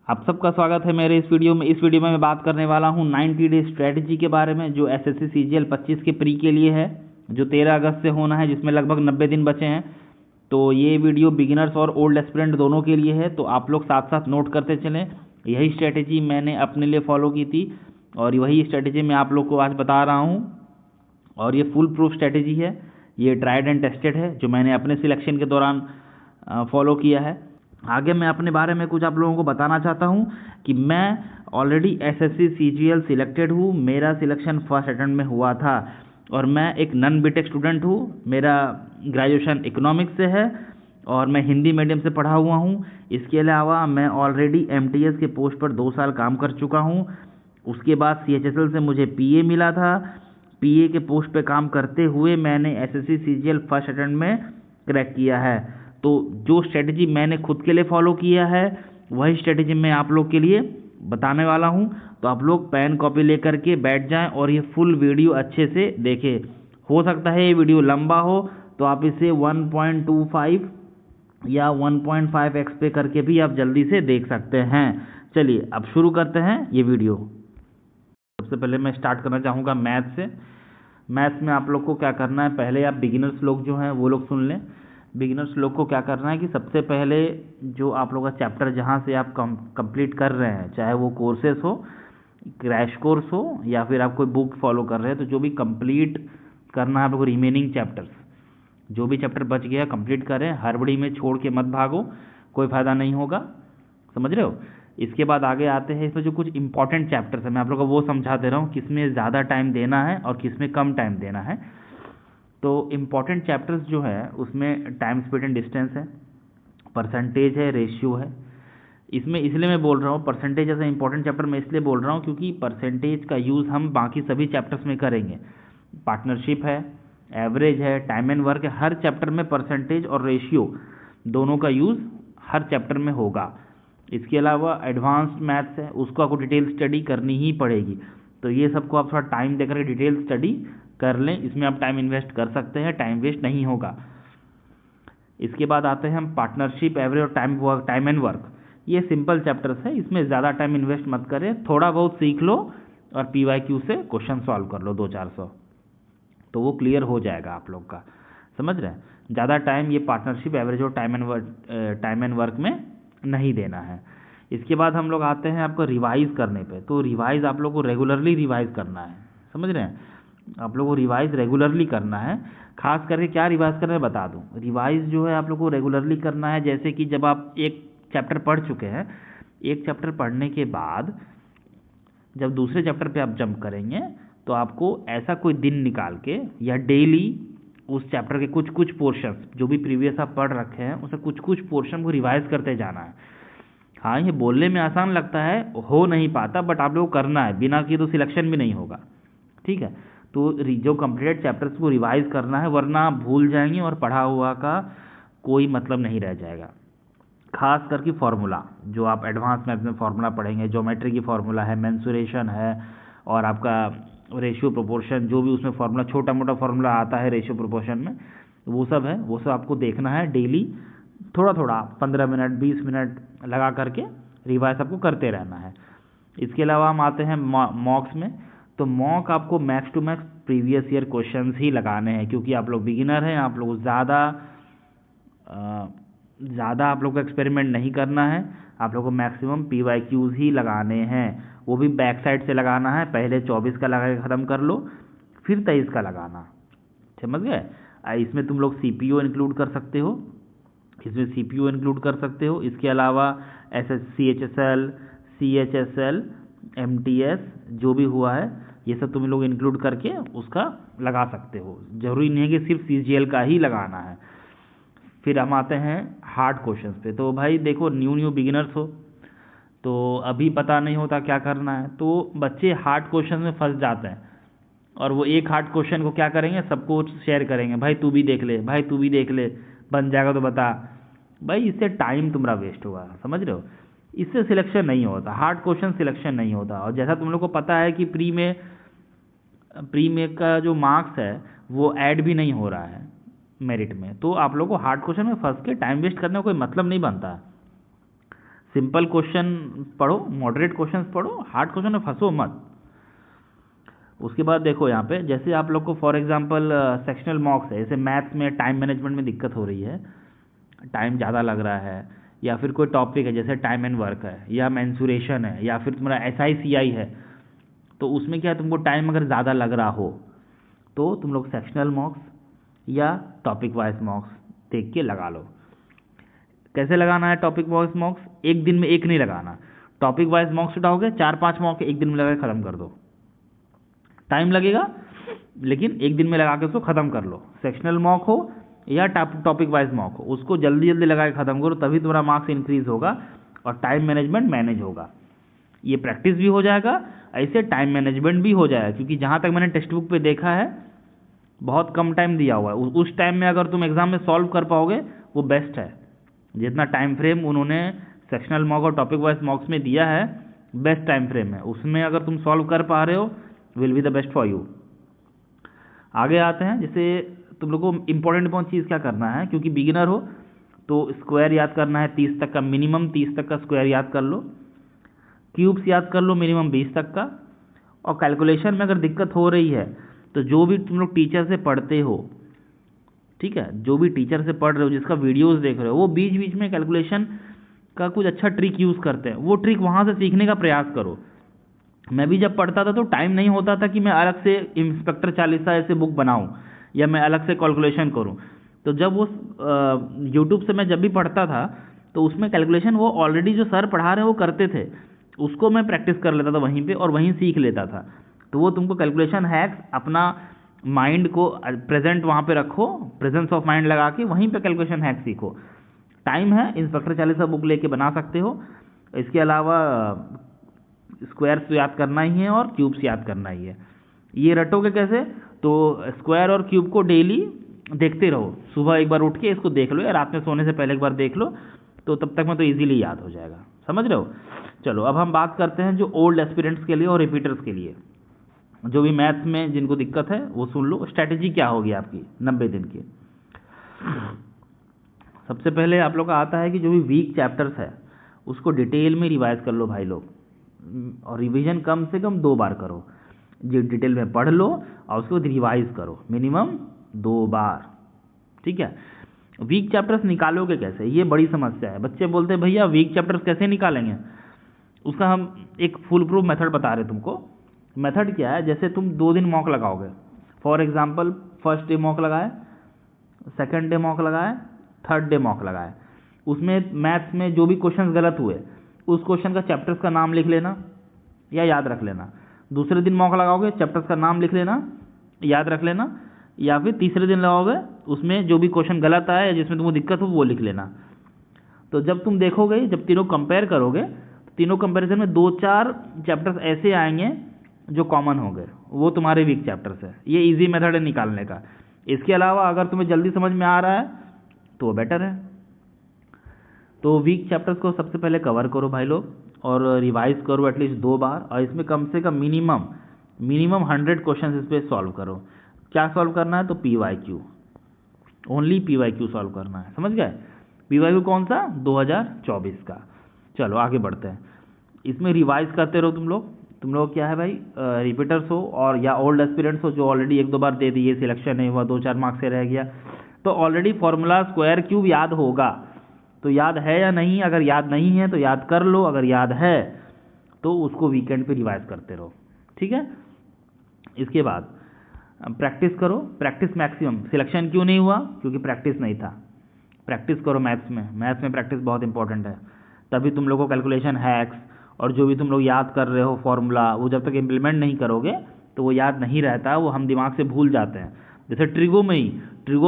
आप सबका स्वागत है मेरे इस वीडियो में। इस वीडियो में मैं बात करने वाला हूं 90 डे स्ट्रेटजी के बारे में, जो एसएससी सीजीएल 25 के प्री के लिए है, जो 13 अगस्त से होना है, जिसमें लगभग 90 दिन बचे हैं। तो ये वीडियो बिगिनर्स और ओल्ड एस्पिरेंट दोनों के लिए है, तो आप लोग साथ साथ नोट करते चलें। यही स्ट्रेटजी मैंने अपने लिए फॉलो की थी और वही स्ट्रेटजी मैं आप लोग को आज बता रहा हूँ। और ये फुल प्रूफ स्ट्रेटजी है, ये ट्राइड एंड टेस्टेड है, जो मैंने अपने सिलेक्शन के दौरान फॉलो किया है। आगे मैं अपने बारे में कुछ आप लोगों को बताना चाहता हूं कि मैं ऑलरेडी एसएससी सीजीएल सिलेक्टेड हूं। मेरा सिलेक्शन फर्स्ट अटेम्प्ट में हुआ था और मैं एक नॉन बीटेक स्टूडेंट हूं। मेरा ग्रेजुएशन इकोनॉमिक्स से है और मैं हिंदी मीडियम से पढ़ा हुआ हूं। इसके अलावा मैं ऑलरेडी एमटीएस के पोस्ट पर 2 साल काम कर चुका हूं। उसके बाद सीएचएसएल से मुझे पीए मिला था। पीए के पोस्ट पे काम करते हुए मैंने एसएससी सीजीएल फर्स्ट अटेम्प्ट में क्रैक किया है। तो जो स्ट्रेटजी मैंने खुद के लिए फॉलो किया है, वही स्ट्रेटजी मैं आप लोग के लिए बताने वाला हूं। तो आप लोग पेन कॉपी लेकर के बैठ जाएं और ये फुल वीडियो अच्छे से देखें। हो सकता है ये वीडियो लंबा हो, तो आप इसे 1.25 या 1.5x पे करके भी आप जल्दी से देख सकते हैं। चलिए अब शुरू करते हैं ये वीडियो। सबसे पहले मैं स्टार्ट करना चाहूँगा मैथ से। मैथ्स में आप लोग को क्या करना है, पहले आप बिगिनर्स लोग जो हैं वो लोग सुन लें। बिगिनर्स लोग को क्या करना है कि सबसे पहले जो आप लोग का चैप्टर जहाँ से आप कंप्लीट कर रहे हैं, चाहे वो कोर्सेस हो, क्रैश कोर्स हो, या फिर आप कोई बुक फॉलो कर रहे हैं, तो जो भी कंप्लीट करना है आप लोग को रिमेनिंग चैप्टर्स, जो भी चैप्टर बच गया कंप्लीट करें। हड़बड़ी में छोड़ के मत भागो, कोई फ़ायदा नहीं होगा, समझ रहे हो। इसके बाद आगे आते हैं, इसमें जो कुछ इंपॉर्टेंट चैप्टर्स है मैं आप लोगों को वो समझा दे रहा हूँ, किस में ज़्यादा टाइम देना है और किस में कम टाइम देना है। तो इम्पॉर्टेंट चैप्टर्स जो है उसमें टाइम स्पीड एंड डिस्टेंस है, परसेंटेज है, रेशियो है। इसमें इसलिए मैं बोल रहा हूँ परसेंटेज जैसा इंपॉर्टेंट चैप्टर मैं इसलिए बोल रहा हूँ क्योंकि परसेंटेज का यूज़ हम बाकी सभी चैप्टर्स में करेंगे। पार्टनरशिप है, एवरेज है, टाइम एंड वर्क है, हर चैप्टर में परसेंटेज और रेशियो दोनों का यूज़ हर चैप्टर में होगा। इसके अलावा एडवांस्ड मैथ्स है, उसको आपको डिटेल स्टडी करनी ही पड़ेगी। तो ये सबको आप थोड़ा टाइम देकर के डिटेल स्टडी कर लें, इसमें आप टाइम इन्वेस्ट कर सकते हैं, टाइम वेस्ट नहीं होगा। इसके बाद आते हैं हम पार्टनरशिप, एवरेज और टाइम एंड वर्क। ये सिंपल चैप्टर्स है, इसमें ज़्यादा टाइम इन्वेस्ट मत करें, थोड़ा बहुत सीख लो और पीवाईक्यू से क्वेश्चन सॉल्व कर लो 200-400, तो वो क्लियर हो जाएगा आप लोग का, समझ रहे हैं। ज़्यादा टाइम ये पार्टनरशिप, एवरेज और टाइम एंड वर्क में नहीं देना है। इसके बाद हम लोग आते हैं आपको रिवाइज़ करने पे। तो रिवाइज़ आप लोग को रेगुलरली रिवाइज़ करना है, समझ रहे हैं। आप लोग को रिवाइज़ रेगुलरली करना है। खास करके क्या रिवाइज़ करना है बता दूं। रिवाइज़ जो है आप लोग को रेगुलरली करना है, जैसे कि जब आप एक चैप्टर पढ़ चुके हैं, एक चैप्टर पढ़ने के बाद जब दूसरे चैप्टर पे आप जंप करेंगे, तो आपको ऐसा कोई दिन निकाल के या डेली उस चैप्टर के कुछ कुछ पोर्शंस जो भी प्रीवियस आप पढ़ रखे हैं, उसे कुछ कुछ पोर्शन को रिवाइज़ करते जाना है। हाँ, ये बोलने में आसान लगता है, हो नहीं पाता, बट आप लोग को करना है, बिना किए तो सिलेक्शन भी नहीं होगा, ठीक है। तो जो कंप्लीटेड चैप्टर्स को रिवाइज करना है, वरना आप भूल जाएंगे और पढ़ा हुआ का कोई मतलब नहीं रह जाएगा। खास करके फार्मूला, जो आप एडवांस मैथ में फार्मूला पढ़ेंगे, ज्योमेट्री की फार्मूला है, मेंसुरेशन है, और आपका रेशियो प्रोपोर्शन, जो भी उसमें फार्मूला छोटा मोटा फार्मूला आता है रेशियो प्रोपोर्शन में, वो सब है, वो सब आपको देखना है डेली। थोड़ा थोड़ा 15 मिनट 20 मिनट लगा करके रिवाइज आपको करते रहना है। इसके अलावा हम आते हैं मॉक्स में। तो मॉक आपको max to max previous year questions ही लगाने हैं, क्योंकि आप लोग बिगिनर हैं, आप लोग ज़्यादा आप लोग को एक्सपेरिमेंट नहीं करना है। आप लोग को मैक्सिमम पीवाईक्यूज़ ही लगाने हैं, वो भी बैक साइड से लगाना है। पहले 24 का लगा के ख़त्म कर लो, फिर 23 का लगाना, समझ गए। इसमें तुम लोग सीपीयू इंक्लूड कर सकते हो, इसमें सीपीयू इंक्लूड कर सकते हो। इसके अलावा सीएचएसएल, सीएचएसएल, एमटीएस जो भी हुआ है, ये सब तुम लोग इंक्लूड करके उसका लगा सकते हो। ज़रूरी नहीं है कि सिर्फ सीजीएल का ही लगाना है। फिर हम आते हैं हार्ड क्वेश्चंस पे। तो भाई देखो, न्यू बिगिनर्स हो तो अभी पता नहीं होता क्या करना है, तो बच्चे हार्ड क्वेश्चन में फंस जाते हैं और वो एक हार्ड क्वेश्चन को क्या करेंगे, सबको शेयर करेंगे, भाई तू भी देख ले, भाई तू भी देख ले, बन जाएगा तो बता। भाई इससे टाइम तुम्हारा वेस्ट होगा, समझ रहे हो। इससे सिलेक्शन नहीं होता, हार्ड क्वेश्चन सिलेक्शन नहीं होता। और जैसा तुम लोग को पता है कि प्री में का जो मार्क्स है वो ऐड भी नहीं हो रहा है मेरिट में, तो आप लोग को हार्ड क्वेश्चन में फंस के टाइम वेस्ट करने का कोई मतलब नहीं बनता। सिंपल क्वेश्चन पढ़ो, मॉडरेट क्वेश्चंस पढ़ो, हार्ड क्वेश्चन में फंसो मत। उसके बाद देखो यहाँ पे, जैसे आप लोग को फॉर एग्जांपल सेक्शनल मॉक्स है, जैसे मैथ्स में टाइम मैनेजमेंट में दिक्कत हो रही है, टाइम ज़्यादा लग रहा है, या फिर कोई टॉपिक है जैसे टाइम एंड वर्क है, या मेंसुरेशन है, या फिर तुम्हारा SICI है, तो उसमें क्या है, तुमको टाइम अगर ज़्यादा लग रहा हो तो तुम लोग सेक्शनल मॉक्स या टॉपिक वाइज मॉक्स देख के लगा लो। कैसे लगाना है टॉपिक वाइज मॉक्स? एक दिन में एक नहीं लगाना। टॉपिक वाइज मॉक्स उठाओगे, 4-5 मॉक एक दिन में लगा के ख़त्म कर दो। टाइम लगेगा लेकिन एक दिन में लगा के उसको ख़त्म कर लो। सेक्शनल मॉक हो या टॉपिक वाइज मॉक हो, उसको जल्दी जल्दी लगा के ख़त्म करो, तभी तुम्हारा मार्क्स इंक्रीज होगा और टाइम मैनेजमेंट मैनेज होगा। ये प्रैक्टिस भी हो जाएगा, ऐसे टाइम मैनेजमेंट भी हो जाएगा, क्योंकि जहाँ तक मैंने टेक्स्ट बुक पे देखा है बहुत कम टाइम दिया हुआ है। उस टाइम में अगर तुम एग्ज़ाम में सॉल्व कर पाओगे वो बेस्ट है। जितना टाइम फ्रेम उन्होंने सेक्शनल मॉक और टॉपिक वाइज मॉक्स में दिया है, बेस्ट टाइम फ्रेम है, उसमें अगर तुम सॉल्व कर पा रहे हो will be the best for you. आगे आते हैं, जैसे तुम लोग को इंपॉर्टेंट चीज़ क्या करना है, क्योंकि बिगिनर हो तो स्क्वायर याद करना है 30 तक का, मिनिमम 30 तक का स्क्वायर याद कर लो, क्यूब्स याद कर लो मिनिमम 20 तक का। और कैलकुलेशन में अगर दिक्कत हो रही है तो जो भी तुम लोग टीचर से पढ़ते हो, ठीक है, जो भी टीचर से पढ़ रहे हो, जिसका वीडियोस देख रहे हो, वो बीच बीच में कैलकुलेशन का कुछ अच्छा ट्रिक यूज़ करते हैं, वो ट्रिक वहाँ से सीखने का प्रयास करो। मैं भी जब पढ़ता था तो टाइम नहीं होता था कि मैं अलग से इंस्पेक्टर चालीसा ऐसे बुक बनाऊं या मैं अलग से कैलकुलेशन करूं। तो जब वो यूट्यूब से मैं जब भी पढ़ता था तो उसमें कैलकुलेशन वो ऑलरेडी जो सर पढ़ा रहे हैं वो करते थे, उसको मैं प्रैक्टिस कर लेता था वहीं पे और वहीं सीख लेता था। तो वो तुमको कैलकुलेशन हैक्स अपना माइंड को प्रेजेंट वहाँ पे रखो, प्रेजेंस ऑफ माइंड लगा के वहीं पे कैलकुलेशन हैक सीखो। टाइम है, इंस्पेक्टर चालीसा बुक लेके बना सकते हो। इसके अलावा स्क्वायर्स तो याद करना ही है और क्यूब्स याद करना ही है। ये रटोगे कैसे? तो स्क्वायर और क्यूब को डेली देखते रहो, सुबह एक बार उठ के इसको देख लो या रात में सोने से पहले एक बार देख लो, तो तब तक में तो इजीली याद हो जाएगा। समझ रहे हो? चलो अब हम बात करते हैं जो ओल्ड एस्पिरेंट्स के लिए और रिपीटर्स के लिए, जो भी मैथ्स में जिनको दिक्कत है वो सुन लो। स्ट्रैटेजी क्या होगी आपकी 90 दिन की? सबसे पहले आप लोग का आता है कि जो भी वीक चैप्टर्स है उसको डिटेल में रिवाइज कर लो भाई लोग, और रिवीजन कम से कम 2 बार करो। जो डिटेल में पढ़ लो और उसको रिवाइज करो मिनिमम 2 बार, ठीक है। वीक चैप्टर्स निकालोगे कैसे, ये बड़ी समस्या है। बच्चे बोलते हैं भैया वीक चैप्टर्स कैसे निकालेंगे? उसका हम एक फुल प्रूफ मेथड बता रहे तुमको। मेथड क्या है, जैसे तुम 2 दिन मॉक लगाओगे, for example first day mock लगाए, सेकंड डे मॉक लगाए, थर्ड डे मॉक लगाए, उसमें मैथ्स में जो भी क्वेश्चन गलत हुए उस क्वेश्चन का चैप्टर्स का नाम लिख लेना या याद रख लेना। दूसरे दिन मॉक लगाओगे, चैप्टर्स का नाम लिख लेना, याद रख लेना, या फिर तीसरे दिन लगाओगे उसमें जो भी क्वेश्चन गलत आए जिसमें तुमको दिक्कत हो वो लिख लेना। तो जब तुम देखोगे, जब तीनों कंपेयर करोगे, तीनों कंपैरिजन में 2-4 चैप्टर्स ऐसे आएंगे जो कॉमन होंगे, वो तुम्हारे वीक चैप्टर्स है। ये इजी मेथड है निकालने का। इसके अलावा अगर तुम्हें जल्दी समझ में आ रहा है तो बेटर है। तो वीक चैप्टर्स को सबसे पहले कवर करो भाई लोग और रिवाइज करो एटलीस्ट 2 बार, और इसमें कम से कम मिनिमम 100 क्वेश्चन इस पर सॉल्व करो। क्या सॉल्व करना है? तो PYQ, ओनली PYQ सॉल्व करना है। समझ गए? PYQ कौन सा? 2024 का। चलो आगे बढ़ते हैं। इसमें रिवाइज करते रहो तुम लोग क्या है भाई, रिपीटर्स हो और या ओल्ड एस्पिरेंट्स हो जो ऑलरेडी 1-2 बार दे दिए, सिलेक्शन नहीं हुआ, 2-4 मार्क्स से रह गया, तो ऑलरेडी फॉर्मूला स्क्वायर क्यूब याद होगा। तो याद है या नहीं? अगर याद नहीं है तो याद कर लो, अगर याद है तो उसको वीकेंड पे रिवाइज करते रहो, ठीक है। इसके बाद प्रैक्टिस करो, प्रैक्टिस मैक्सिमम। सिलेक्शन क्यों नहीं हुआ? क्योंकि प्रैक्टिस नहीं था। प्रैक्टिस करो मैथ्स में प्रैक्टिस बहुत इंपॉर्टेंट है। तभी तुम लोग को कैलकुलेशन हैक्स और जो भी तुम लोग याद कर रहे हो फॉर्मूला, वो जब तक इम्प्लीमेंट नहीं करोगे तो वो याद नहीं रहता, वो हम दिमाग से भूल जाते हैं। जैसे ट्रिगो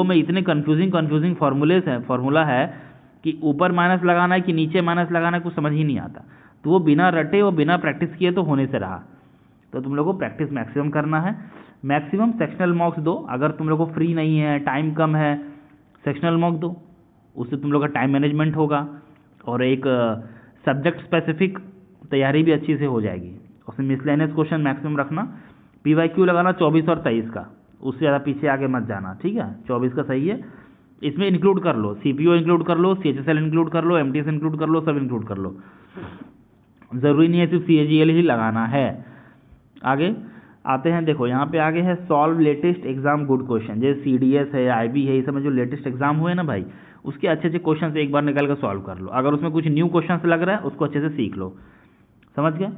में इतने कन्फ्यूजिंग फॉर्मूला है कि ऊपर माइनस लगाना है कि नीचे माइनस लगाना है कुछ समझ ही नहीं आता। तो वो बिना रटे और बिना प्रैक्टिस किए तो होने से रहा। तो तुम लोग को प्रैक्टिस मैक्सिमम करना है। मैक्सिमम सेक्शनल मॉक्स दो। अगर तुम लोग को फ्री नहीं है, टाइम कम है, सेक्शनल मॉक दो, उससे तुम लोग का टाइम मैनेजमेंट होगा और एक सब्जेक्ट स्पेसिफिक तैयारी भी अच्छी से हो जाएगी। उसमें मिसलेनियस क्वेश्चन मैक्सिमम रखना। PYQ लगाना 24 और 23 का, उससे ज़्यादा पीछे आगे मत जाना, ठीक है। 24 का सही है। इसमें इंक्लूड कर लो, सीपीयू इंक्लूड कर लो, सीएचएसएल इंक्लूड कर लो, एमटीएस इंक्लूड कर लो, सब इंक्लूड कर लो, ज़रूरी नहीं है सिर्फ सीएजीएल ही लगाना है। आगे आते हैं, देखो यहाँ पे आगे है solve latest exam good question, जैसे सीडीएस है, आईबी है, इस समय जो लेटेस्ट एग्जाम हुए ना भाई, उसके अच्छे अच्छे क्वेश्चन एक बार निकल कर सॉल्व कर लो। अगर उसमें कुछ न्यू क्वेश्चन लग रहा है उसको अच्छे से सीख लो, समझ गए।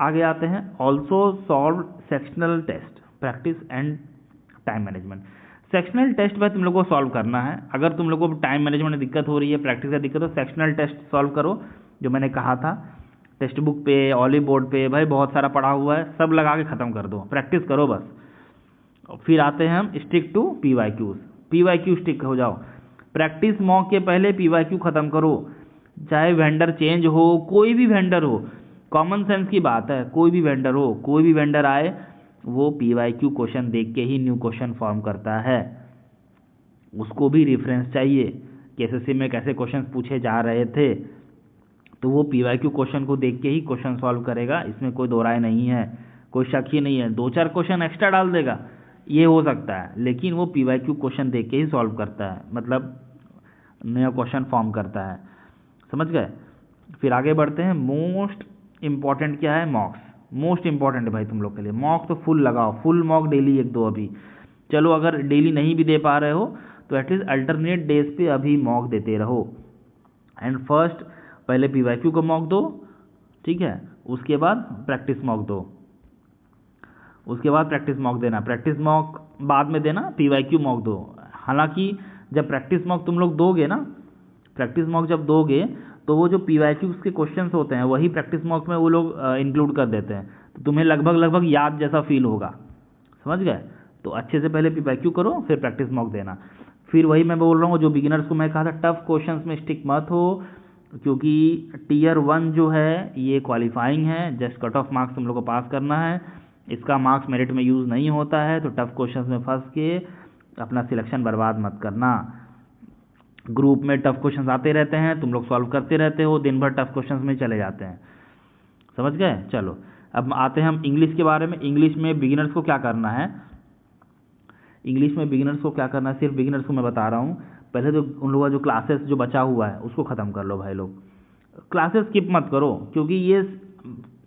आगे आते हैं also solve sectional test practice and time management. Sectional test में तुम लोग को सॉल्व करना है। अगर तुम लोग को टाइम मैनेजमेंट में दिक्कत हो रही है, प्रैक्टिस का दिक्कत हो, सेक्शनल टेस्ट सॉल्व करो, जो मैंने कहा था टेक्स्ट बुक पे, ऑलिव बोर्ड पे भाई बहुत सारा पढ़ा हुआ है, सब लगा के ख़त्म कर दो, प्रैक्टिस करो बस। फिर आते हैं हम stick to PYQs, PYQ stick हो जाओ। प्रैक्टिस मॉक के पहले पीवाईक्यू ख़त्म करो, चाहे वेंडर चेंज हो, कोई भी वेंडर हो, कॉमन सेंस की बात है, कोई भी वेंडर हो, कोई भी वेंडर आए वो पीवाईक्यू क्वेश्चन देख के ही न्यू क्वेश्चन फॉर्म करता है। उसको भी रेफरेंस चाहिए कि एसएससी में कैसे क्वेश्चन पूछे जा रहे थे, तो वो पीवाईक्यू क्वेश्चन को देख के ही क्वेश्चन सॉल्व करेगा, इसमें कोई दो राय नहीं है, कोई शक ही नहीं है। दो चार क्वेश्चन एक्स्ट्रा डाल देगा ये हो सकता है, लेकिन वो पीवाईक्यू क्वेश्चन देख के ही सॉल्व करता है, मतलब नया क्वेश्चन फॉर्म करता है, समझ गए। फिर आगे बढ़ते हैं, मोस्ट इम्पॉर्टेंट क्या है, मॉक्स। मोस्ट इम्पॉर्टेंट है भाई तुम लोग के लिए, मॉक तो फुल लगाओ, फुल मॉक डेली एक दो। अभी चलो अगर डेली नहीं भी दे पा रहे हो तो एटलीस्ट अल्टरनेट डेज पे अभी मॉक देते रहो। एंड फर्स्ट पहले पीवाईक्यू को मॉक दो, ठीक है, उसके बाद प्रैक्टिस मॉक दो, उसके बाद प्रैक्टिस मॉक देना, प्रैक्टिस मॉक बाद में देना, पीवाईक्यू मॉक दो। हालांकि जब प्रैक्टिस मॉक तुम लोग दोगे ना, प्रैक्टिस मॉक जब दोगे तो वो जो पीवाईक्यूज के क्वेश्चंस होते हैं वही प्रैक्टिस मॉक में वो लोग इंक्लूड कर देते हैं, तो तुम्हें लगभग लगभग याद जैसा फील होगा, समझ गए। तो अच्छे से पहले पीवाईक्यू करो, फिर प्रैक्टिस मॉक देना। फिर वही मैं बोल रहा हूँ, जो बिगिनर्स को मैं कहा था टफ क्वेश्चंस में स्टिक मत हो, क्योंकि टीयर 1 जो है ये क्वालिफाइंग है, जस्ट कट ऑफ मार्क्स तुम लोग को पास करना है, इसका मार्क्स मेरिट में यूज़ नहीं होता है। तो टफ क्वेश्चंस में फंस के अपना सिलेक्शन बर्बाद मत करना। ग्रुप में टफ क्वेश्चंस आते रहते हैं, तुम लोग सॉल्व करते रहते हो, दिन भर टफ क्वेश्चंस में चले जाते हैं, समझ गए। चलो अब आते हैं हम इंग्लिश के बारे में। इंग्लिश में बिगिनर्स को क्या करना है, इंग्लिश में बिगिनर्स को क्या करना है, सिर्फ बिगिनर्स को मैं बता रहा हूँ। पहले तो उन लोगों का जो क्लासेस जो बचा हुआ है उसको ख़त्म कर लो भाई लोग, क्लासेस स्किप मत करो, क्योंकि ये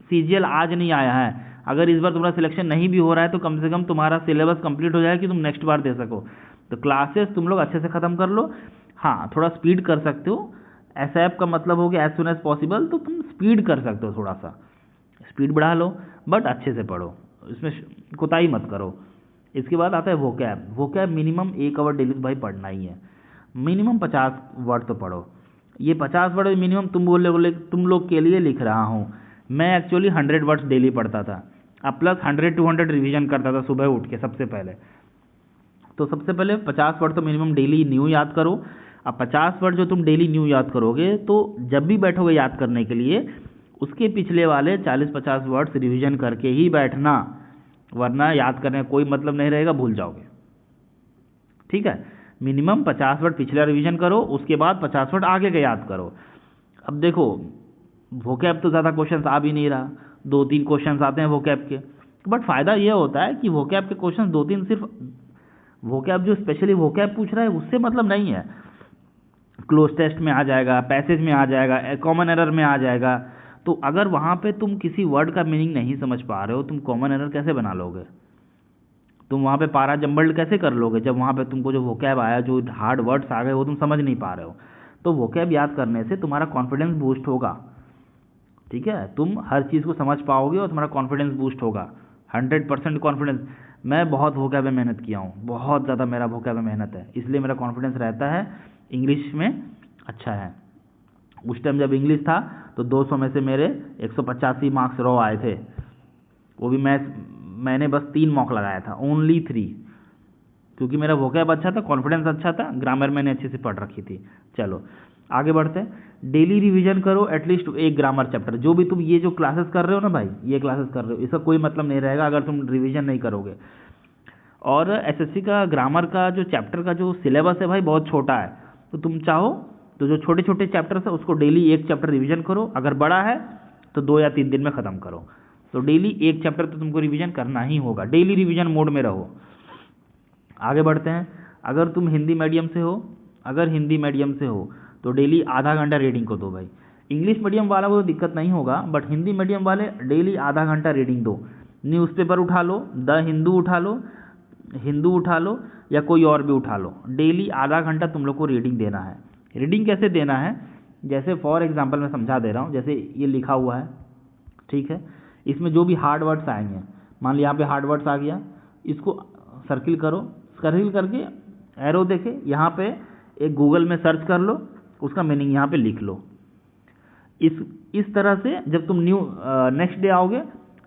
सीजीएल आज नहीं आया है। अगर इस बार तुम्हारा सिलेक्शन नहीं भी हो रहा है तो कम से कम तुम्हारा सिलेबस कंप्लीट हो जाए कि तुम नेक्स्ट बार दे सको। तो क्लासेस तुम लोग अच्छे से ख़त्म कर लो। हाँ थोड़ा स्पीड कर सकते हो, एसएफ का मतलब हो गया एज सुन एज पॉसिबल, तो तुम स्पीड कर सकते हो, थोड़ा सा स्पीड बढ़ा लो, बट अच्छे से पढ़ो, इसमें कोताही मत करो। इसके बाद आता है vocab. Vocab minimum 1 hour daily भाई पढ़ना ही है, मिनिमम 50 वर्ड तो पढ़ो। ये 50 वर्ड मिनिमम तुम लोग के लिए लिख रहा हूँ। मैं एक्चुअली 100 वर्ड्स डेली पढ़ता था, अब प्लस 100-200 रिवीजन करता था सुबह उठ के सबसे पहले। तो सबसे पहले 50 वर्ड तो मिनिमम डेली न्यू याद करो। अब 50 वर्ड जो तुम डेली न्यू याद करोगे तो जब भी बैठोगे याद करने के लिए उसके पिछले वाले 40-50 वर्ड्स रिवीजन करके ही बैठना, वरना याद करने का कोई मतलब नहीं रहेगा, भूल जाओगे, ठीक है। मिनिमम 50 वर्ड पिछला रिवीजन करो, उसके बाद 50 वर्ड आगे के याद करो। अब देखो वोकैब तो ज़्यादा क्वेश्चंस आ भी नहीं रहा, 2-3 क्वेश्चंस आते हैं वोकैब के, बट फ़ायदा ये होता है कि वोकैब के क्वेश्चंस 2-3 सिर्फ वोकैब जो स्पेशली वोकैब पूछ रहा है उससे मतलब नहीं है, क्लोज टेस्ट में आ जाएगा, पैसेज में आ जाएगा, कॉमन एरर में आ जाएगा। तो अगर वहाँ पे तुम किसी वर्ड का मीनिंग नहीं समझ पा रहे हो, तुम कॉमन एरर कैसे बना लोगे, तुम वहाँ पे पारा जंबल्ड कैसे कर लोगे, जब वहाँ पे तुमको जो वोकैब आया, जो हार्ड वर्ड्स आ गए वो तुम समझ नहीं पा रहे हो। तो वोकैब याद करने से तुम्हारा कॉन्फिडेंस बूस्ट होगा, ठीक है, तुम हर चीज़ को समझ पाओगे और तुम्हारा कॉन्फिडेंस बूस्ट होगा, 100% कॉन्फिडेंस। मैं बहुत वोकैब में मेहनत किया हूँ, बहुत ज़्यादा मेरा वोकैब में मेहनत है, इसलिए मेरा कॉन्फिडेंस रहता है इंग्लिश में अच्छा है। उस टाइम जब इंग्लिश था तो 200 में से मेरे 185 मार्क्स रॉ आए थे, वो भी मैंने बस 3 मॉक लगाया था, ओनली 3, क्योंकि मेरा वोकैब अच्छा था, कॉन्फिडेंस अच्छा था, ग्रामर मैंने अच्छे से पढ़ रखी थी। चलो आगे बढ़ते हैं। डेली रिवीजन करो एटलीस्ट एक ग्रामर चैप्टर। जो भी तुम ये जो क्लासेस कर रहे हो ना भाई, ये क्लासेस कर रहे हो, इसका कोई मतलब नहीं रहेगा अगर तुम रिवीजन नहीं करोगे। और एसएससी का ग्रामर का जो चैप्टर का जो सिलेबस है भाई बहुत छोटा है, तो तुम चाहो तो जो छोटे छोटे चैप्टर्स है उसको डेली एक चैप्टर रिवीजन करो, अगर बड़ा है तो 2 या 3 दिन में ख़त्म करो। तो डेली एक चैप्टर तो तुमको रिवीजन करना ही होगा, डेली रिवीजन मोड में रहो। आगे बढ़ते हैं। अगर तुम हिंदी मीडियम से हो, अगर हिंदी मीडियम से हो तो डेली आधा घंटा रीडिंग को दो भाई। इंग्लिश मीडियम वाला को तो दिक्कत नहीं होगा, बट हिंदी मीडियम वाले डेली आधा घंटा रीडिंग दो। न्यूज़पेपर उठा लो, द हिंदू उठा लो या कोई और भी उठा लो, डेली आधा घंटा तुम लोग को रीडिंग देना है। रीडिंग कैसे देना है, जैसे फॉर एग्जांपल मैं समझा दे रहा हूँ। जैसे ये लिखा हुआ है, ठीक है, इसमें जो भी हार्ड वर्ड्स आएंगे, मान लो यहाँ पे हार्ड वर्ड्स आ गया, इसको सर्किल करो, सर्किल करके एरो देखे यहाँ पे एक गूगल में सर्च कर लो, उसका मीनिंग यहाँ पे लिख लो। इस तरह से जब तुम नेक्स्ट डे आओगे,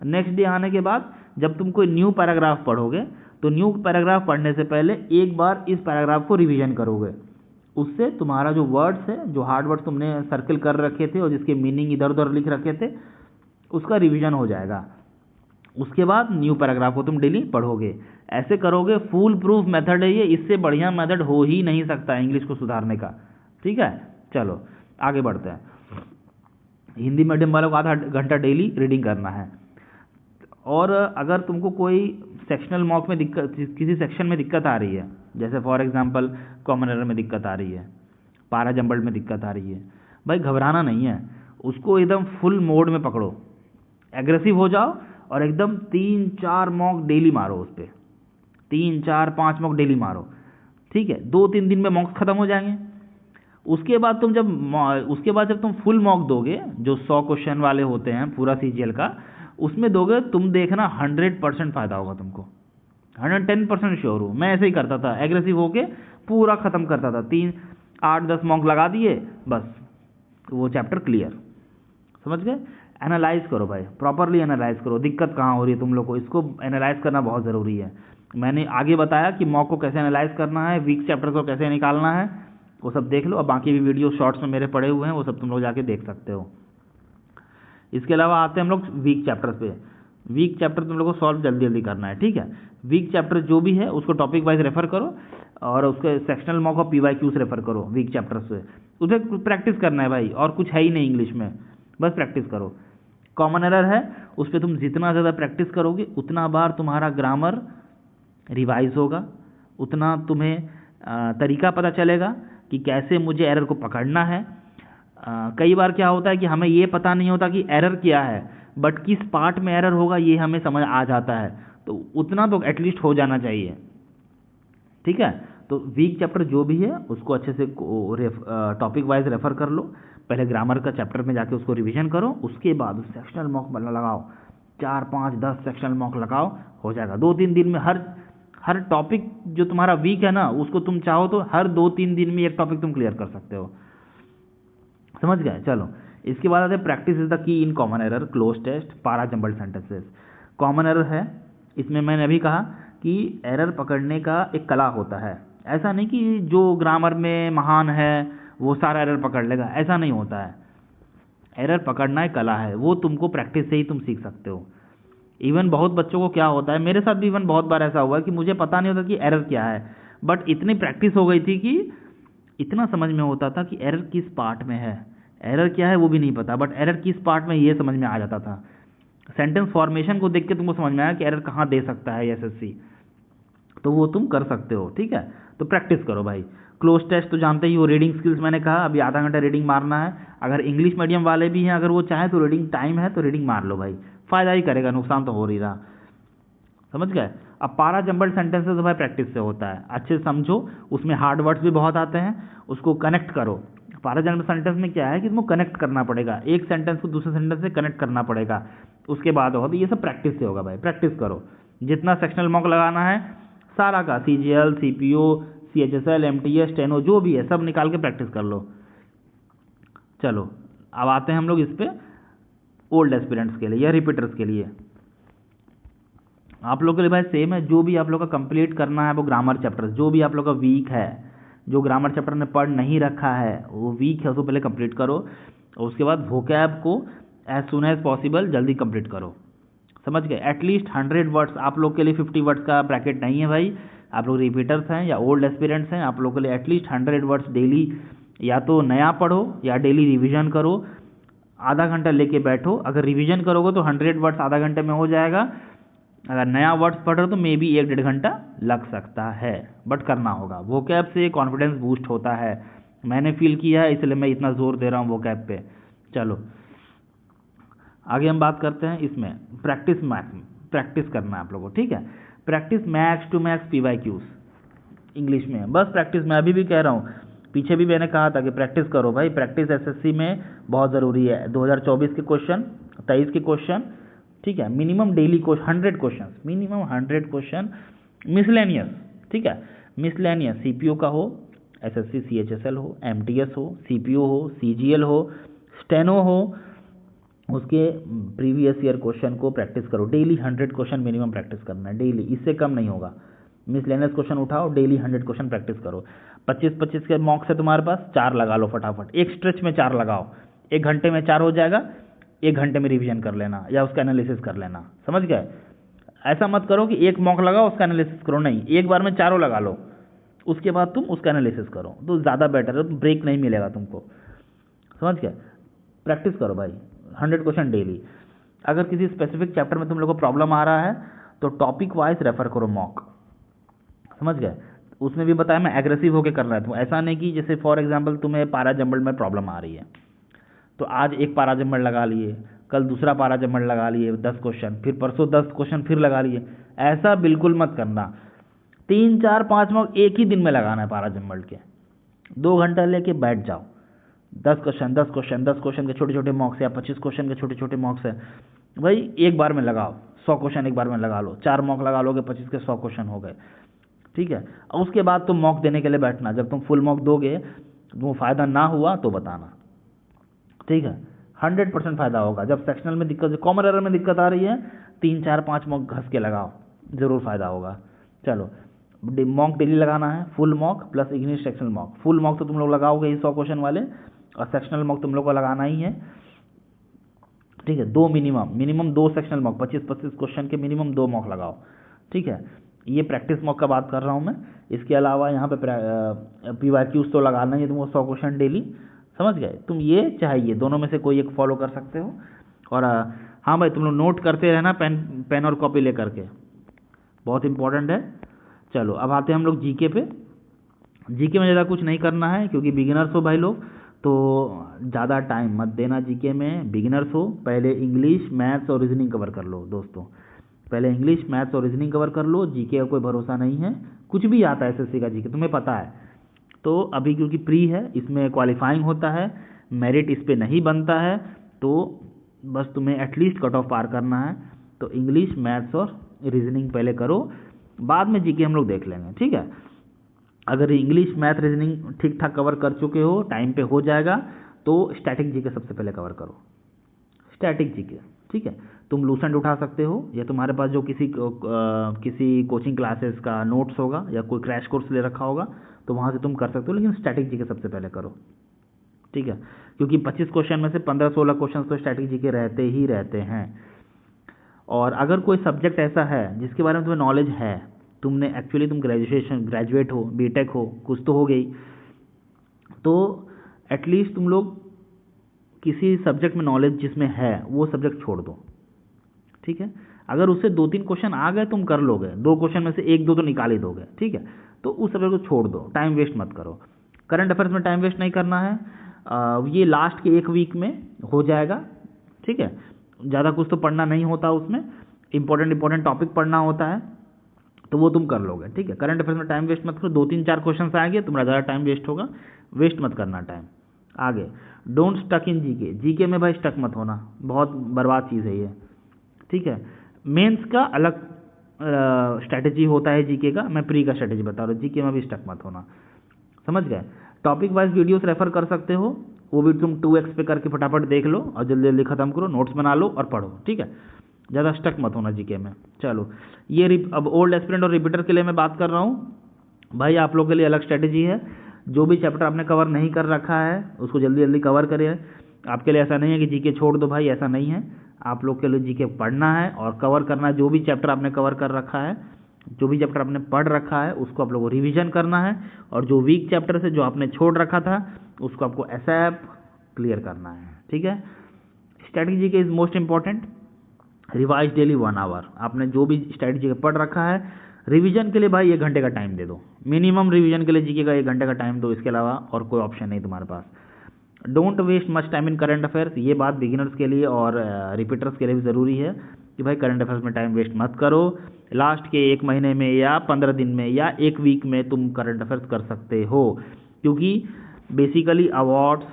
नेक्स्ट डे आने के बाद जब तुम कोई न्यू पैराग्राफ पढ़ोगे तो न्यू पैराग्राफ पढ़ने से पहले एक बार इस पैराग्राफ को रिवीजन करोगे। उससे तुम्हारा जो वर्ड्स है, जो हार्ड वर्ड्स तुमने सर्किल कर रखे थे और जिसके मीनिंग इधर उधर लिख रखे थे, उसका रिवीजन हो जाएगा। उसके बाद न्यू पैराग्राफ को तुम डेली पढ़ोगे। ऐसे करोगे, फुल प्रूफ मेथड है ये, इससे बढ़िया मेथड हो ही नहीं सकता इंग्लिश को सुधारने का। ठीक है, चलो आगे बढ़ते हैं। हिंदी मीडियम वालों को आधा घंटा डेली रीडिंग करना है। और अगर तुमको कोई सेक्शनल मॉक में दिक्कत, किसी सेक्शन में दिक्कत आ रही है, जैसे फॉर एग्जांपल कॉमन एरर में दिक्कत आ रही है, पारा जंबल्ड में दिक्कत आ रही है, भाई घबराना नहीं है, उसको एकदम फुल मोड में पकड़ो, एग्रेसिव हो जाओ और एकदम 3-4 मॉक डेली मारो उस पर, 3-4-5 मॉक डेली मारो। ठीक है, 2-3 दिन में मॉक्स खत्म हो जाएंगे। उसके बाद जब तुम फुल मॉक दोगे, जो 100 क्वेश्चन वाले होते हैं पूरा CGL का, उसमें दोगे, तुम देखना 100% फ़ायदा होगा तुमको। 110% श्योर हूँ। मैं ऐसे ही करता था, एग्रेसिव होके पूरा ख़त्म करता था, 8-10 मॉक लगा दिए, बस वो चैप्टर क्लियर। समझ गए? एनालाइज करो भाई, प्रॉपरली एनालाइज करो, दिक्कत कहाँ हो रही है तुम लोग को, इसको एनालाइज करना बहुत ज़रूरी है। मैंने आगे बताया कि मॉक को कैसे एनालाइज करना है, वीक चैप्टर को कैसे निकालना है, वो सब देख लो। और बाकी भी वीडियो शॉर्ट्स में मेरे पड़े हुए हैं, वो सब तुम लोग जाके देख सकते हो। इसके अलावा आते हैं हम लोग वीक चैप्टर्स पे। वीक चैप्टर तुम लोग को सॉल्व जल्दी जल्दी करना है। ठीक है, वीक चैप्टर जो भी है उसको टॉपिक वाइज रेफर करो और उसके सेक्शनल मॉक और PYQs रेफर करो वीक चैप्टर्स से। उसे प्रैक्टिस करना है भाई, और कुछ है ही नहीं इंग्लिश में, बस प्रैक्टिस करो। कॉमन एरर है, उस पर तुम जितना ज़्यादा प्रैक्टिस करोगे उतना बार तुम्हारा ग्रामर रिवाइज होगा, उतना तुम्हें तरीका पता चलेगा कि कैसे मुझे एरर को पकड़ना है। कई बार क्या होता है कि हमें ये पता नहीं होता कि एरर क्या है, बट किस पार्ट में एरर होगा ये हमें समझ आ जाता है, तो उतना तो एटलीस्ट हो जाना चाहिए। ठीक है, तो वीक चैप्टर जो भी है उसको अच्छे से टॉपिक वाइज रेफर कर लो। पहले ग्रामर का चैप्टर में जाके उसको रिवीजन करो, उसके बाद सेक्शनल मॉक लगाओ, 4-5-10 सेक्शनल मॉक लगाओ, हो जाएगा 2-3 दिन में। हर टॉपिक जो तुम्हारा वीक है ना, उसको तुम चाहो तो हर 2-3 दिन में एक टॉपिक तुम क्लियर कर सकते हो। समझ गए? चलो, इसके बाद आते हैं practice is the key in common error, cloze test, para jumbled sentences. Common error है, इसमें मैंने अभी कहा कि एरर पकड़ने का एक कला होता है। ऐसा नहीं कि जो ग्रामर में महान है वो सारा एरर पकड़ लेगा, ऐसा नहीं होता है। एरर पकड़ना एक कला है, वो तुमको प्रैक्टिस से ही तुम सीख सकते हो। इवन बहुत बच्चों को क्या होता है, मेरे साथ भी इवन बहुत बार ऐसा हुआ है कि मुझे पता नहीं होता कि एरर क्या है, बट इतनी प्रैक्टिस हो गई थी कि इतना समझ में होता था कि एरर किस पार्ट में है, एरर क्या है वो भी नहीं पता, बट एरर किस पार्ट में ये समझ में आ जाता था। सेंटेंस फॉर्मेशन को देख के तुमको समझ में आया कि एरर कहाँ दे सकता है SSC, तो वो तुम कर सकते हो। ठीक है, तो प्रैक्टिस करो भाई। क्लोज टेस्ट तो जानते ही हो, रीडिंग स्किल्स मैंने कहा, अभी आधा घंटा रीडिंग मारना है। अगर इंग्लिश मीडियम वाले भी हैं, अगर वो चाहें तो रीडिंग टाइम है तो रीडिंग मार लो भाई, फ़ायदा ही करेगा, नुकसान तो हो नहीं रहा। समझ गए? अब पारा जंबल्ड सेंटेंसेस भाई प्रैक्टिस से होता है, अच्छे से समझो, उसमें हार्ड वर्ड्स भी बहुत आते हैं, उसको कनेक्ट करो। पारा जंबल्ड सेंटेंस में क्या है कि तुमको कनेक्ट करना पड़ेगा, एक सेंटेंस को दूसरे सेंटेंस से कनेक्ट करना पड़ेगा, उसके बाद होगा। तो ये सब प्रैक्टिस से होगा भाई, प्रैक्टिस करो। जितना सेक्शनल मॉक लगाना है सारा का, CGL, CPO, CHSL, MTS, steno जो भी है सब निकाल के प्रैक्टिस कर लो। चलो, अब आते हैं हम लोग इस पे ओल्ड एस्पिरेंट्स के लिए या रिपीटर्स के लिए। आप लोग के लिए भाई सेम है, जो भी आप लोग का कंप्लीट करना है वो ग्रामर चैप्टर, जो भी आप लोग का वीक है, जो ग्रामर चैप्टर ने पढ़ नहीं रखा है वो वीक है, उसको पहले कंप्लीट करो, और उसके बाद वोकैब को एज सुन एज पॉसिबल जल्दी कंप्लीट करो। समझ गए? एटलीस्ट 100 वर्ड्स, आप लोग के लिए 50 वर्ड्स का ब्रैकेट नहीं है भाई, आप लोग रिपीटर्स हैं या ओल्ड एस्पिरेंट्स हैं, आप लोग के लिए एटलीस्ट 100 वर्ड्स डेली या तो नया पढ़ो या डेली रिवीजन करो। आधा घंटा लेके बैठो, अगर रिवीजन करोगे तो 100 वर्ड्स आधा घंटे में हो जाएगा, अगर नया वर्ड्स पढ़ रहे हो तो मे बी 1-1.5 घंटा लग सकता है, बट करना होगा। वोकैब से कॉन्फिडेंस बूस्ट होता है, मैंने फील किया है, इसलिए मैं इतना जोर दे रहा हूँ वोकैब पे। चलो आगे हम बात करते हैं इसमें प्रैक्टिस मैथ्स, प्रैक्टिस करना है आप लोगों को, ठीक है। Practice max to max PYQs English में, बस प्रैक्टिस। मैं अभी भी कह रहा हूँ, पीछे भी मैंने कहा था कि प्रैक्टिस करो भाई, प्रैक्टिस SSC में बहुत ज़रूरी है। 2024 के क्वेश्चन, 23 के क्वेश्चन, ठीक है। Minimum daily 100 question, minimum 100 question miscellaneous, ठीक है। मिसलेनियस CPO का हो, SSC CHSL हो, MTS हो, CPO हो, CGL हो, स्टेनो हो, उसके प्रीवियस ईयर क्वेश्चन को प्रैक्टिस करो डेली। 100 क्वेश्चन मिनिमम प्रैक्टिस करना है डेली, इससे कम नहीं होगा। मिसलेनियस क्वेश्चन उठाओ, डेली 100 क्वेश्चन प्रैक्टिस करो। 25-25 के मॉक्स है तुम्हारे पास, 4 लगा लो फटाफट, एक स्ट्रेच में 4 लगाओ, 1 घंटे में 4 हो जाएगा, 1 घंटे में रिवीजन कर लेना या उसका एनालिसिस कर लेना, समझ गए। ऐसा मत करो कि एक मॉक लगाओ उसका एनालिसिस करो, नहीं, एक बार में 4 लगा लो, उसके बाद तुम उसका एनालिसिस करो, तो ज़्यादा बेटर है, ब्रेक नहीं मिलेगा तुमको, समझ गए। प्रैक्टिस करो भाई 100 क्वेश्चन डेली। अगर किसी स्पेसिफिक चैप्टर में तुम लोग को प्रॉब्लम आ रहा है तो टॉपिक वाइज रेफर करो मॉक, समझ गए। उसमें भी बताया मैं एग्रेसिव होकर कर रहा था, ऐसा नहीं कि जैसे फॉर एग्जांपल तुम्हें पारा जंबल में प्रॉब्लम आ रही है तो आज एक पारा जंबल लगा लिए, कल दूसरा पारा जंबल लगा लिए 10 क्वेश्चन, फिर परसों 10 क्वेश्चन फिर लगा लिए, ऐसा बिल्कुल मत करना। 3, 4, 5 मॉक एक ही दिन में लगाना है पारा जंबल के, 2 घंटा लेके बैठ जाओ। 10 क्वेश्चन 10 क्वेश्चन 10 क्वेश्चन के छोटे छोटे मॉक्स या 25 क्वेश्चन के छोटे छोटे मॉक्स है भाई, एक बार में लगाओ। 100 क्वेश्चन एक बार में लगा लो, 4 मॉक लगा लोगे, 25 के 100 क्वेश्चन हो गए, ठीक है। और उसके बाद तुम मॉक देने के लिए बैठना, जब तुम फुल मॉक दोगे तुम फ़ायदा ना हुआ तो बताना, ठीक है। 100% फ़ायदा होगा। जब सेक्शनल में दिक्कत, कॉमन एरर में दिक्कत आ रही है, 3, 4, 5 मॉक घस के लगाओ, ज़रूर फ़ायदा होगा। चलो मॉक डेली लगाना है, full mock plus English sectional mock. Full mock तो तुम लोग लगाओगे ही 100 क्वेश्चन वाले, और सेक्शनल मॉक तुम लोग को लगाना ही है, ठीक है। 2 मिनिमम 2 सेक्शनल मॉक, 25-25 क्वेश्चन के मिनिमम 2 मॉक लगाओ, ठीक है। ये प्रैक्टिस मॉक का बात कर रहा हूँ मैं। इसके अलावा यहाँ पे PYQs तो लगाना ही है तुमको 100 क्वेश्चन डेली, समझ गए। तुम ये चाहिए दोनों में से कोई एक फॉलो कर सकते हो। और हाँ भाई, तुम लोग नोट करते रहना पेन और कॉपी लेकर के, बहुत इंपॉर्टेंट है। चलो अब आते हैं हम लोग जीके पे। जीके में ज़्यादा कुछ नहीं करना है क्योंकि बिगिनर्स हो भाई लोग, तो ज़्यादा टाइम मत देना जीके में। बिगिनर्स हो, पहले इंग्लिश मैथ्स और रीजनिंग कवर कर लो दोस्तों, पहले इंग्लिश मैथ्स और रीजनिंग कवर कर लो। जीके का कोई भरोसा नहीं है, कुछ भी आता है SSC का जीके तुम्हें पता है। तो अभी क्योंकि प्री है, इसमें क्वालिफाइंग होता है, मेरिट इस पर नहीं बनता है, तो बस तुम्हें एटलीस्ट कट ऑफ पार करना है। तो इंग्लिश मैथ्स और रीजनिंग पहले करो, बाद में जीके हम लोग देख लेंगे, ठीक है। अगर इंग्लिश मैथ रीजनिंग ठीक ठाक कवर कर चुके हो, टाइम पे हो जाएगा, तो स्टैटिक जीके सबसे पहले कवर करो, स्टैटिक जीके, ठीक है। तुम लूसेंट उठा सकते हो, या तुम्हारे पास जो किसी कोचिंग क्लासेस का नोट्स होगा या कोई क्रैश कोर्स ले रखा होगा तो वहाँ से तुम कर सकते हो, लेकिन स्टैटिक जीके सबसे पहले करो, ठीक है। क्योंकि 25 क्वेश्चन में से 15-16 क्वेश्चन तो स्टैटिक जीके रहते ही रहते हैं। और अगर कोई सब्जेक्ट ऐसा है जिसके बारे में तुम्हें नॉलेज है, तुम ग्रेजुएट हो, बीटेक हो, कुछ तो हो गई, तो एटलीस्ट तुम लोग किसी सब्जेक्ट में नॉलेज जिसमें है वो सब्जेक्ट छोड़ दो, ठीक है। अगर उससे 2-3 क्वेश्चन आ गए तुम कर लोगे, 2 क्वेश्चन में से 1-2 तो निकाल ही दोगे, ठीक है। तो उस सब्जेक्ट को छोड़ दो, टाइम वेस्ट मत करो। करंट अफेयर्स में टाइम वेस्ट नहीं करना है, ये लास्ट के 1 वीक में हो जाएगा, ठीक है। ज़्यादा कुछ तो पढ़ना नहीं होता उसमें, इंपॉर्टेंट टॉपिक पढ़ना होता है, तो वो तुम कर लोगे, ठीक है। करंट अफेयर्स में टाइम वेस्ट मत करो, 2-3-4 क्वेश्चन आएंगे, तुम्हारा ज़्यादा टाइम वेस्ट होगा, वेस्ट मत करना टाइम। आगे don't stuck in GK, GK में भाई स्टक मत होना, बहुत बर्बाद चीज़ है ये, ठीक है। मेंस का अलग स्ट्रैटेजी होता है जीके का, मैं प्री का स्ट्रैटेजी बता रहा हूँ, जीके में भी स्टक मत होना, समझ गए। टॉपिक वाइज वीडियोस रेफर कर सकते हो, वो भी तुम 2x पे करके फटाफट देख लो और जल्दी जल्दी खत्म करो, नोट्स बना लो और पढ़ो, ठीक है। ज़्यादा स्टक मत होना जीके में। चलो ये अब ओल्ड एस्पिरेंट और रिपीटर के लिए मैं बात कर रहा हूँ भाई, आप लोग के लिए अलग स्ट्रैटेजी है। जो भी चैप्टर आपने कवर नहीं कर रखा है उसको जल्दी जल्दी कवर करिए। आपके लिए ऐसा नहीं है कि जीके छोड़ दो भाई, ऐसा नहीं है। आप लोग के लिए जीके पढ़ना है और कवर करना है। जो भी चैप्टर आपने कवर कर रखा है, जो भी चैप्टर आपने पढ़ रखा है उसको आप लोगों को रिवीजन करना है, और जो वीक चैप्टर से जो आपने छोड़ रखा था उसको आपको एसएप क्लियर करना है, ठीक है। स्ट्रैटेजी के is most important. Revise daily 1 hour. आपने जो भी स्ट्रैटेजी पढ़ रखा है, रिवीजन के लिए भाई 1 घंटे का टाइम दे दो, मिनिमम रिवीजन के लिए जीके का 1 घंटे का टाइम दो, इसके अलावा और कोई ऑप्शन नहीं तुम्हारे पास। Don't waste much time in current affairs, ये बात बिगिनर्स के लिए और रिपीटर्स के लिए भी ज़रूरी है कि भाई करंट अफेयर्स में टाइम वेस्ट मत करो। लास्ट के 1 महीने में या 15 दिन में या 1 वीक में तुम करंट अफेयर्स कर सकते हो, क्योंकि बेसिकली अवार्ड्स,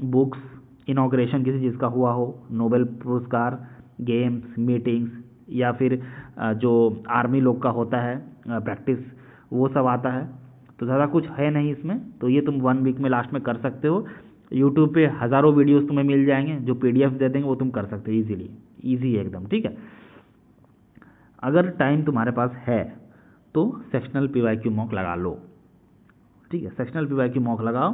बुक्स, इनॉग्रेशन किसी चीज़ का हुआ हो, नोबेल पुरस्कार, गेम्स, मीटिंग्स, या फिर जो आर्मी लोग का होता है प्रैक्टिस, वो सब आता है। तो ज़्यादा कुछ है नहीं इसमें, तो ये तुम 1 वीक में लास्ट में कर सकते हो। यूट्यूब पे हज़ारों वीडियोस तुम्हें मिल जाएंगे, जो PDF दे देंगे वो तुम कर सकते हो इजीली, इजी है एकदम, ठीक है। अगर टाइम तुम्हारे पास है तो सेक्शनल PYQ मॉक लगा लो, ठीक है। सेक्शनल PYQ मॉक लगाओ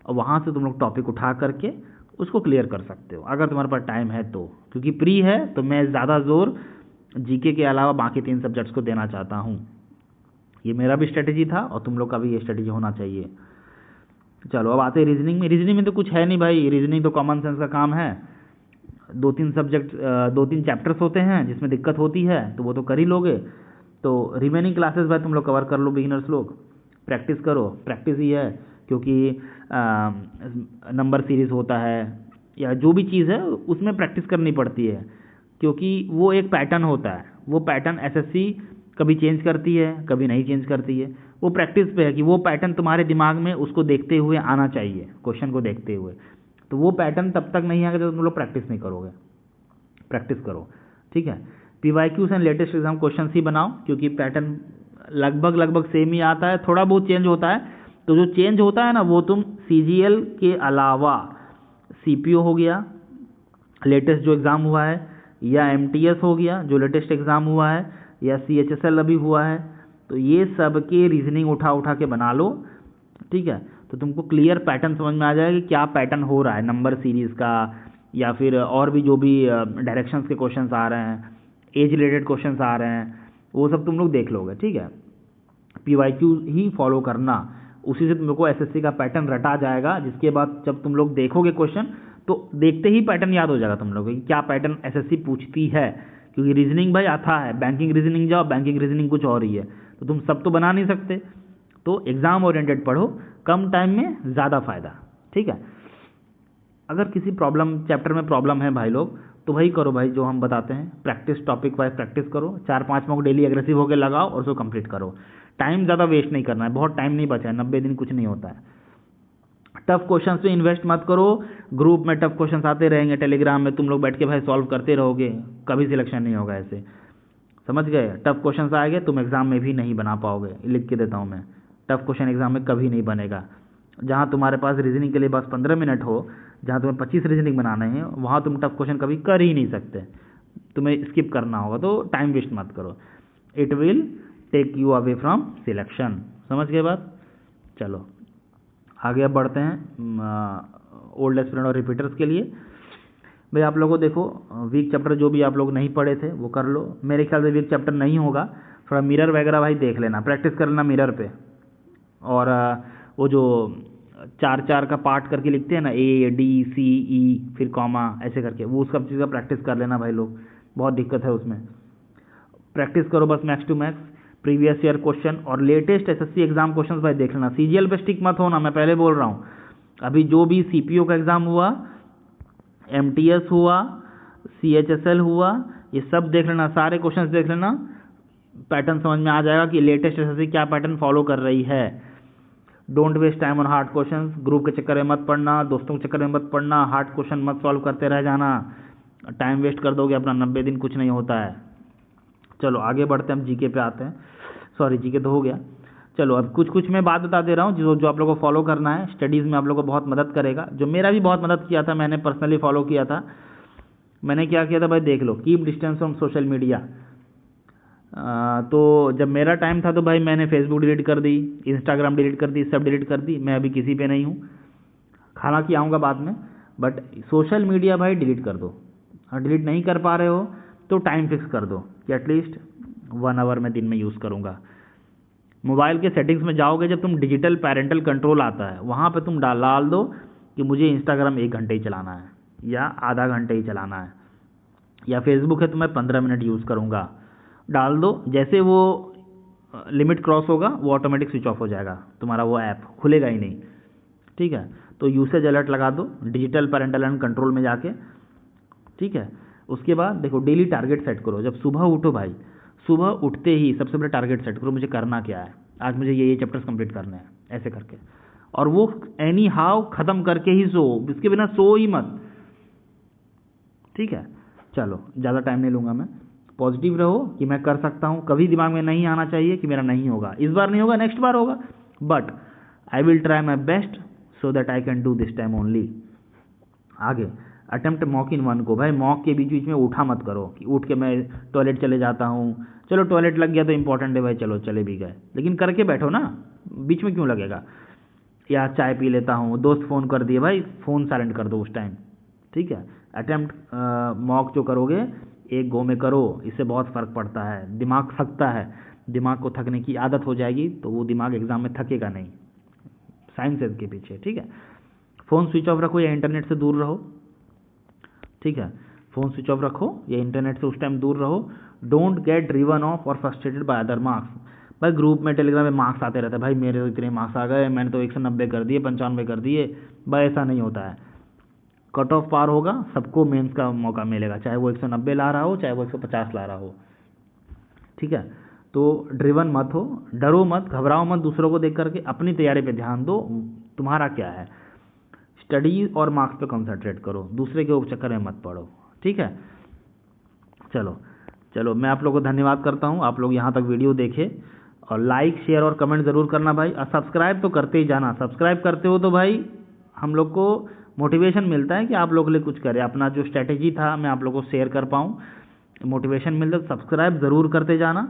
और वहाँ से तुम लोग टॉपिक उठा करके उसको क्लियर कर सकते हो, अगर तुम्हारे पास टाइम है तो। क्योंकि प्री है तो मैं ज़्यादा जोर जीके के अलावा बाकी 3 सब्जेक्ट्स को देना चाहता हूँ। ये मेरा भी स्ट्रेटेजी था और तुम लोग का भी ये स्ट्रेटेजी होना चाहिए। चलो अब आते हैं रीजनिंग में। रीजनिंग में तो कुछ है नहीं भाई, रीजनिंग तो कॉमन सेंस का काम है। 2-3 सब्जेक्ट 2-3 चैप्टर्स होते हैं जिसमें दिक्कत होती है, तो वो तो कर ही लोगे। तो रिमेनिंग क्लासेस भाई तुम लोग कवर कर लो, बिगिनर्स लोग प्रैक्टिस करो। प्रैक्टिस ही है, क्योंकि नंबर सीरीज़ होता है या जो भी चीज़ है उसमें प्रैक्टिस करनी पड़ती है, क्योंकि वो एक पैटर्न होता है। वो पैटर्न SSC कभी चेंज करती है, कभी नहीं चेंज करती है। वो प्रैक्टिस पे है कि वो पैटर्न तुम्हारे दिमाग में उसको देखते हुए आना चाहिए, क्वेश्चन को देखते हुए। तो वो पैटर्न तब तक नहीं आएगा जब तुम लोग प्रैक्टिस नहीं करोगे। प्रैक्टिस करो, ठीक है। PYQs and latest exam question ही बनाओ, क्योंकि पैटर्न लगभग सेम ही आता है, थोड़ा बहुत चेंज होता है। तो जो चेंज होता है ना, वो तुम CGL के अलावा CPO हो गया लेटेस्ट जो एग्ज़ाम हुआ है, या MTS हो गया जो लेटेस्ट एग्ज़ाम हुआ है, या CHSL अभी हुआ है, तो ये सब के रीजनिंग उठा के बना लो, ठीक है। तो तुमको क्लियर पैटर्न समझ में आ जाएगा कि क्या पैटर्न हो रहा है नंबर सीरीज़ का, या फिर और भी जो भी डायरेक्शंस के क्वेश्चंस आ रहे हैं, एज रिलेटेड क्वेश्चंस आ रहे हैं, वो सब तुम लोग देख लोगे, ठीक है। PYQ ही फॉलो करना, उसी से तुम लोग को SSC का पैटर्न रटा जाएगा। जिसके बाद जब तुम लोग देखोगे क्वेश्चन, तो देखते ही पैटर्न याद हो जाएगा तुम लोग कि क्या पैटर्न SSC पूछती है। क्योंकि रीजनिंग भाई आता है, बैंकिंग रीजनिंग जाओ, बैंकिंग रीजनिंग कुछ और ही है, तो तुम सब तो बना नहीं सकते। तो एग्ज़ाम ओरिएंटेड पढ़ो, कम टाइम में ज़्यादा फ़ायदा, ठीक है। अगर किसी चैप्टर में प्रॉब्लम है भाई लोग, तो वही करो भाई जो हम बताते हैं, प्रैक्टिस, टॉपिक वाइज प्रैक्टिस करो, 4-5 मॉक डेली एग्रेसिव होकर लगाओ और उसको कंप्लीट करो। टाइम ज़्यादा वेस्ट नहीं करना है, बहुत टाइम नहीं बचा है, 90 दिन कुछ नहीं होता है। टफ क्वेश्चन पे इन्वेस्ट मत करो, ग्रुप में टफ क्वेश्चन आते रहेंगे, टेलीग्राम में तुम लोग बैठ के भाई सॉल्व करते रहोगे, कभी सिलेक्शन नहीं होगा ऐसे, समझ गए। टफ क्वेश्चन आएंगे, तुम एग्जाम में भी नहीं बना पाओगे, लिख के देता हूँ मैं, टफ क्वेश्चन एग्जाम में कभी नहीं बनेगा। जहाँ तुम्हारे पास रीजनिंग के लिए बस 15 मिनट हो, जहाँ तुम्हें 25 रीजनिंग बनाने हैं, वहाँ तुम टफ क्वेश्चन कभी कर ही नहीं सकते, तुम्हें स्किप करना होगा। तो टाइम वेस्ट मत करो, it will take you away from selection, समझ गए बात। चलो आगे अब बढ़ते हैं ओल्ड एस्पिरेंट और रिपीटर्स के लिए। भाई आप लोगों को देखो, वीक चैप्टर जो भी आप लोग नहीं पढ़े थे वो कर लो। मेरे ख्याल से वीक चैप्टर नहीं होगा, थोड़ा मिरर वगैरह भाई देख लेना, प्रैक्टिस कर लेना मिरर पे। और वो जो 4-4 का पार्ट करके लिखते हैं ना, ADCE फिर कॉमा ऐसे करके, वो सब चीज़ का प्रैक्टिस कर लेना भाई लोग, बहुत दिक्कत है उसमें। प्रैक्टिस करो बस max to max, previous year question और लेटेस्ट SSC एग्जाम क्वेश्चन भाई देख लेना। CGL पे स्टिक मत होना, मैं पहले बोल रहा हूँ। अभी जो भी CPO का एग्ज़ाम हुआ, MTS हुआ, CHSL हुआ, ये सब देख लेना, सारे क्वेश्चंस देख लेना, पैटर्न समझ में आ जाएगा कि लेटेस्ट SSC क्या पैटर्न फॉलो कर रही है। Don't waste time on hard questions, group के चक्कर में मत पढ़ना, दोस्तों के चक्कर में मत पढ़ना, हार्ड क्वेश्चन मत सॉल्व करते रह जाना, टाइम वेस्ट कर दोगे अपना, 90 दिन कुछ नहीं होता है। चलो आगे बढ़ते हैं, हम जीके पे आते हैं। सॉरी जीके तो हो गया। चलो अब कुछ मैं बात बता दे रहा हूँ जो आप लोगों को फॉलो करना है, स्टडीज़ में आप लोगों को बहुत मदद करेगा, जो मेरा भी बहुत मदद किया था, मैंने पर्सनली फॉलो किया था। मैंने क्या किया था भाई देख लो, keep distance from social media. तो जब मेरा टाइम था तो भाई मैंने फेसबुक डिलीट कर दी, इंस्टाग्राम डिलीट कर दी, सब डिलीट कर दी, मैं अभी किसी पे नहीं हूँ, हालांकि आऊँगा बाद में, बट सोशल मीडिया भाई डिलीट कर दो। और डिलीट नहीं कर पा रहे हो तो टाइम फिक्स कर दो कि एटलीस्ट 1 आवर मैं दिन में यूज़ करूँगा। मोबाइल के सेटिंग्स में जाओगे, जब तुम डिजिटल पैरेंटल कंट्रोल आता है, वहाँ पे तुम डाल दो कि मुझे इंस्टाग्राम 1 घंटे ही चलाना है या आधा घंटे ही चलाना है। या फेसबुक है तो मैं 15 मिनट यूज़ करूँगा, डाल दो। जैसे वो लिमिट क्रॉस होगा वो ऑटोमेटिक स्विच ऑफ हो जाएगा, तुम्हारा वो ऐप खुलेगा ही नहीं, ठीक है। तो यूसेज अलर्ट लगा दो डिजिटल पेरेंटल एंड कंट्रोल में जाके, ठीक है। उसके बाद देखो डेली टारगेट सेट करो। जब सुबह उठो भाई, सुबह उठते ही सबसे पहले टारगेट सेट करो, मुझे करना क्या है, आज मुझे ये चैप्टर्स कंप्लीट करने हैं, ऐसे करके। और वो एनी हाउ ख़त्म करके ही सो, इसके बिना सो ही मत, ठीक है। चलो ज़्यादा टाइम नहीं लूँगा मैं। पॉजिटिव रहो कि मैं कर सकता हूँ, कभी दिमाग में नहीं आना चाहिए कि मेरा नहीं होगा, इस बार नहीं होगा नेक्स्ट बार होगा, but I will try my best so that I can do this time only. आगे अटेम्प्ट मॉक इन वन को, भाई मॉक के बीच बीच में उठा मत करो कि उठ के मैं टॉयलेट चले जाता हूँ, चलो टॉयलेट लग गया तो इंपॉर्टेंट है भाई, चलो चले भी गए, लेकिन करके बैठो ना, बीच में क्यों लगेगा। या चाय पी लेता हूँ, दोस्त फ़ोन कर दिए, भाई फ़ोन साइलेंट कर दो उस टाइम, ठीक है। अटेम्प्ट मॉक जो करोगे एक गो में करो, इससे बहुत फ़र्क पड़ता है, दिमाग थकता है, दिमाग को थकने की आदत हो जाएगी तो वो दिमाग एग्ज़ाम में थकेगा नहीं, साइंस है इसके पीछे, ठीक है। फ़ोन स्विच ऑफ रखो या इंटरनेट से दूर रहो, ठीक है। फ़ोन स्विच ऑफ रखो या इंटरनेट से उस टाइम दूर रहो। डोंट गेट ड्रिवन ऑफ और फ्रस्ट्रेटेड बाय अदर मार्क्स। भाई ग्रुप में टेलीग्राम में मार्क्स आते रहते हैं, भाई मेरे तो इतने मार्क्स आ गए, मैंने तो 190 कर दिए, 95 कर दिए, भाई ऐसा नहीं होता है। कट ऑफ पार होगा, सबको मेंस का मौका मिलेगा, चाहे वो 190 ला रहा हो, चाहे वो 150 ला रहा हो, ठीक है। तो ड्रिवन मत हो, डरो मत, घबराओ मत दूसरों को देख करके, अपनी तैयारी पे ध्यान दो, तुम्हारा क्या है, स्टडीज और मार्क्स पे कंसंट्रेट करो, दूसरे के चक्कर में मत पड़ो, ठीक है। चलो चलो मैं आप लोगों को धन्यवाद करता हूँ, आप लोग यहाँ तक वीडियो देखे, और लाइक शेयर और कमेंट ज़रूर करना भाई, और सब्सक्राइब तो करते ही जाना, सब्सक्राइब करते हो तो भाई हम लोग को मोटिवेशन मिलता है कि आप लोगों के लिए कुछ करें, अपना जो स्ट्रैटेजी था मैं आप लोगों को शेयर कर पाऊँ, मोटिवेशन मिलता है। सब्सक्राइब ज़रूर करते जाना।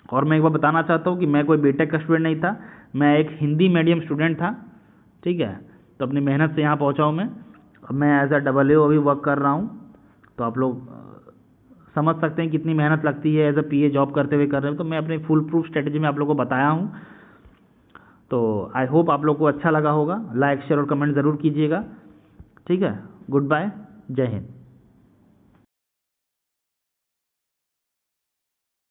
और मैं एक बार बताना चाहता हूँ कि मैं कोई बीटेक का स्टूडेंट नहीं था, मैं एक हिंदी मीडियम स्टूडेंट था, ठीक है। तो अपनी मेहनत से यहाँ पहुँचा हूँ मैं एज अ AA अभी वर्क कर रहा हूँ, तो आप लोग समझ सकते हैं कितनी मेहनत लगती है एज अ PA जॉब करते हुए कर रहे हो। तो मैं अपने फुल प्रूफ स्ट्रेटजी में आप लोगों को बताया हूँ, तो आई होप आप लोग को अच्छा लगा होगा। लाइक शेयर और कमेंट ज़रूर कीजिएगा, ठीक है। गुड बाय, जय हिंद।